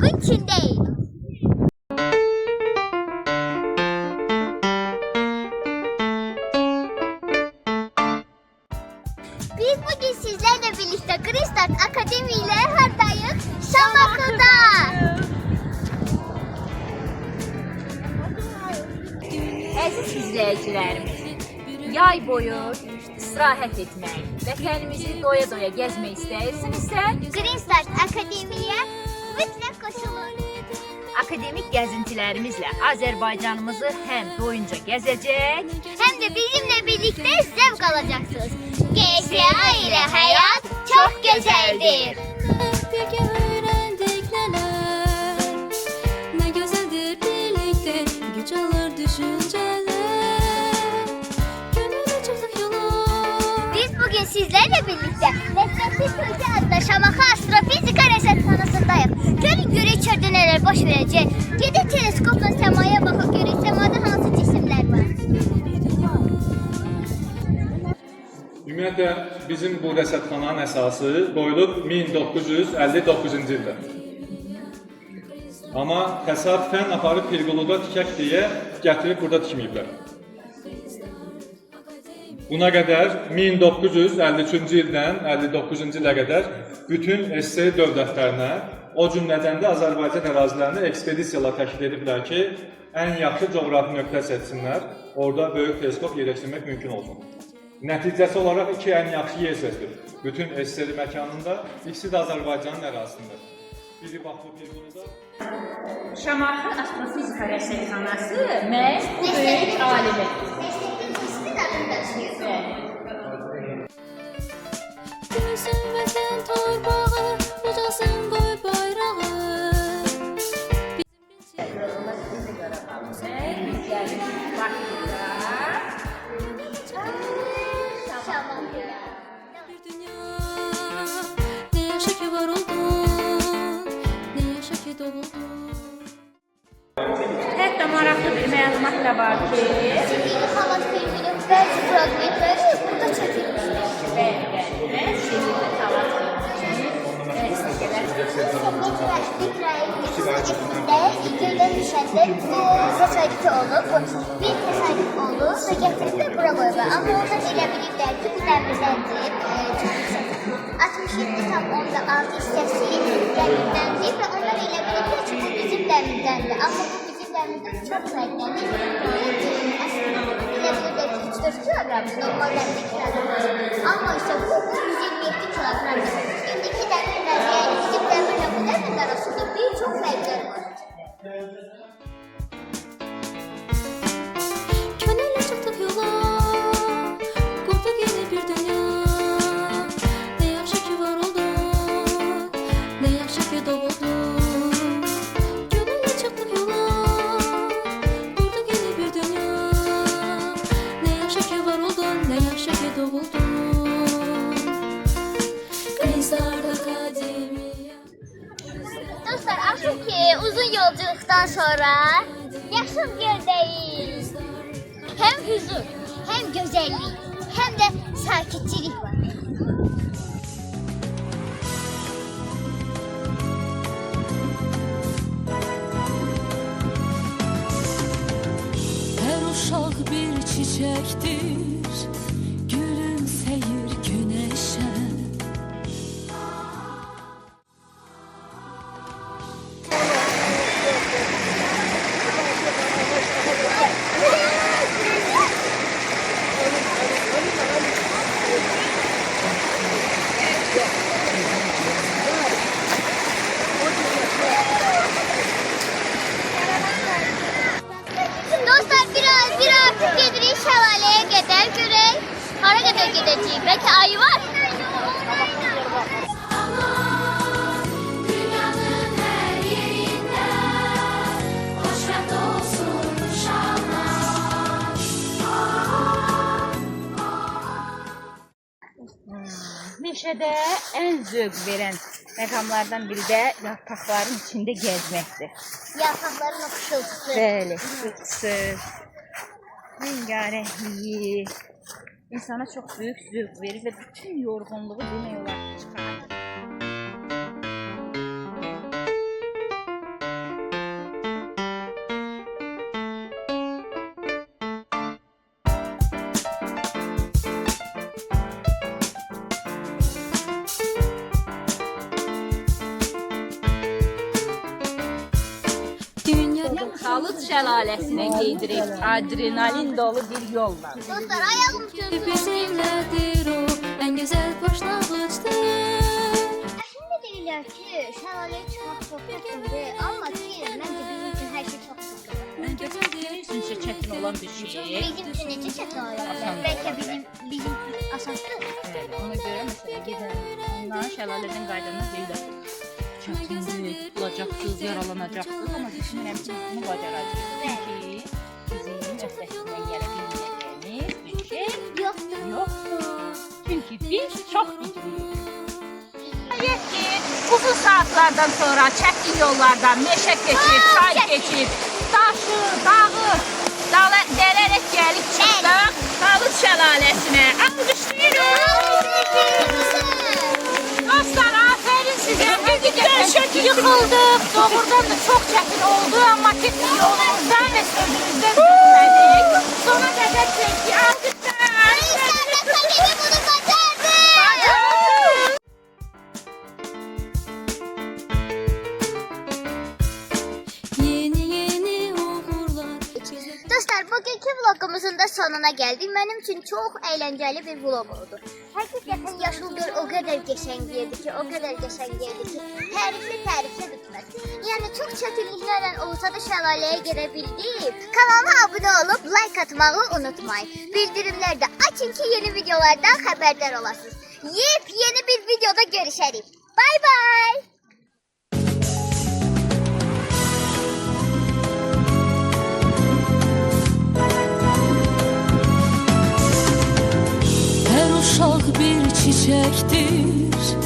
Mümkün değil. Biz bugün sizlerle birlikte Green Start Akademi ile hardayız. Şamaxı'da. Əziz izləyicilərimiz, yay boyu istirahət etmək, vətənimizi doya-doya gəzmək istəyirsinizsə, Green Start Akademi'ye mütləq qoşulun. akademik gəzintilərimizlə Azərbaycanımızı həm doyunca gəzəcək, Hem de bizimle birlikte zevk alacaksınız. GSA ile hayat çok güzeldir. Birlikte öğrendik neler, ne güzeldir birlikte güç alır düşünceler. Gönüllü çıktık yola. Biz bugün sizlerle birlikte Nesrettin Köse adlı Şamaxı Astrofizika Rəsədxanasındayıq. Gelin görək içeride neler baş verəcək. Gedin teleskopla semaya baxıb görək semada hansı cisimler var. Ümumiyyətlə, bizim bu rəsədxananın əsası qoyulub 1959-cu ildə. Amma təsadüfən aparıb Pirquluda tikək deyə gətirib burada tikməyiblər. Buna qədər 1953-cü ildən 59-cu ilə qədər bütün SSR dövlətlərinə, o cümlədən də Azərbaycan ərazilərində ekspedisiyalar təşkil ediblər ki, ən yaxşı coğrafi nöqtə seçsinlər, orada böyük teleskop yerləşdirmək mümkün olsun. Nəticəsi olaraq iki ən yaxşı yer seçilib. Bütün SSR məkanında, ikisi də Azərbaycanın ərazisində. Biri Bakı, Pirquluda. Şamaxı Astrofizika Rəsədxanası məhz bu böyük alimi. Gülsün vətən torpağı, ucasın qoy bayrağı. Bir dünya, ne yaşa ki var oldun, ne yaşa ki doğuldun. Hətta maraqlı bir məlumat da var ki, Şimdi hava filminin bazı fragmentleri burada çekilmiştir. Sehirli Talat Gölden düşende tesadüfi olup, bir tesadüf oldu ve getirdiler bura koyuyorlar. Ama orada elə bilirlər ki, bu dəmirdendir, çok yüksek. 67,6 hissəsi dəmirdendir ve onlar elə bilirlər ki, bu bizim dəmirdendir. Ama bu bizim dəmirden çok fərqlənir. Aslında elə bilirlər ki, 3-4 kilogramdır, normal dəmir kilogramdır. Ama işte bu 127 kilogramdır. İndiki dəmirlər, yani bizim dəmirlə bu dəmirin arasında bir çok fərqlər var. Könüllü çıktık yola, kurduk yeni bir dünya. Ne yaxşı ki var oldun, ne yaxşı ki doğuldun. Könüllü çıktık yola, kurduk yeni bir dünya. Ne yaxşı ki var oldun, ne yaxşı ki doğuldun. Green Start Akademiya. Dostlar, artık ki uzun yolculuktan sonra yaşım yerdeyiz. Hem huzur, hem güzellik, hem de sakitçilik var. Her uşaq bir çiçektir, gülümseyir güneşe. Dostlar, bir artık gedirik şəlaləyə qədər görək. Hara qədər gedəcəyik? Bəlkə ayı var? Dünyanın her yerinde hoşnut olsun uşaqlar. meşədə ən zövq verən məqamlardan biri də yarpaqların içində gəzməkdir. Yarpaqların o xışıltısı. Bəli, xışıltısı, rengarəngliyi insana çox böyük zövq verir və bütün yorğunluğu demək olar çıxarır. Talız şəlaləsinə gedirik. Adrenalin dolu bir yolla. Dostlar ayağım sözü. Bizimlədir o ən gözəl başlanğıcdır. Əslində deyirlər ki, şəlaləyə çıxmaq çox çətindir, amma deyir, məncə bizim üçün hər şey çox çətindir. Məncə sizin üçün çətin olan bir şey. Bizim üçün necə çətin olar? Bəlkə bizim üçün asasdır. Evet, ona görə məsələn gedən ondan şəlalədən qayıdanlar deyirlər. Çətindir, olacaqsınız, yaralanacaqsınız, amma düşünürəm ki, bunu bacaracağıq. Çünki bizim öhdəsindən gələ bilməyəcəyimiz bir şey yoxdur. Çünki biz çox güclüyük. Hayır ki, uzun saatlardan sonra çətin yollardan meşə keçib, çay keçib, daşı, dağı dələrək gəlib çıxdıq Talız şəlaləsinə. Alqışlayırıq. Dostlar, aferin sizə. Həqiqətən yıxıldıq. Doğrudan da çox çətin oldu, amma ki yolumuzdan və sözümüzdən düşmədik. Sona qədər çəkdik. Alqışlar. Bunu bacardı. Yeni uğurlar. Dostlar, bugünkü vlogumuzun da sonuna gəldik. Mənim üçün çox əyləncəli bir vlog oldu. Həqiqətən Yaşılgöl o qədər qəşəng yerdir ki, təriflə bitməz. Yəni çox çətinliklərlə olsa da şəlaləyə gedə bildik. Kanalıma abunə olub like atmağı unutmayın. Bildirimləri də açın ki, yeni videolardan xəbərdar olasınız. Yeni bir videoda görüşərik. Bye bye. Hər uşaq bir çiçəkdir.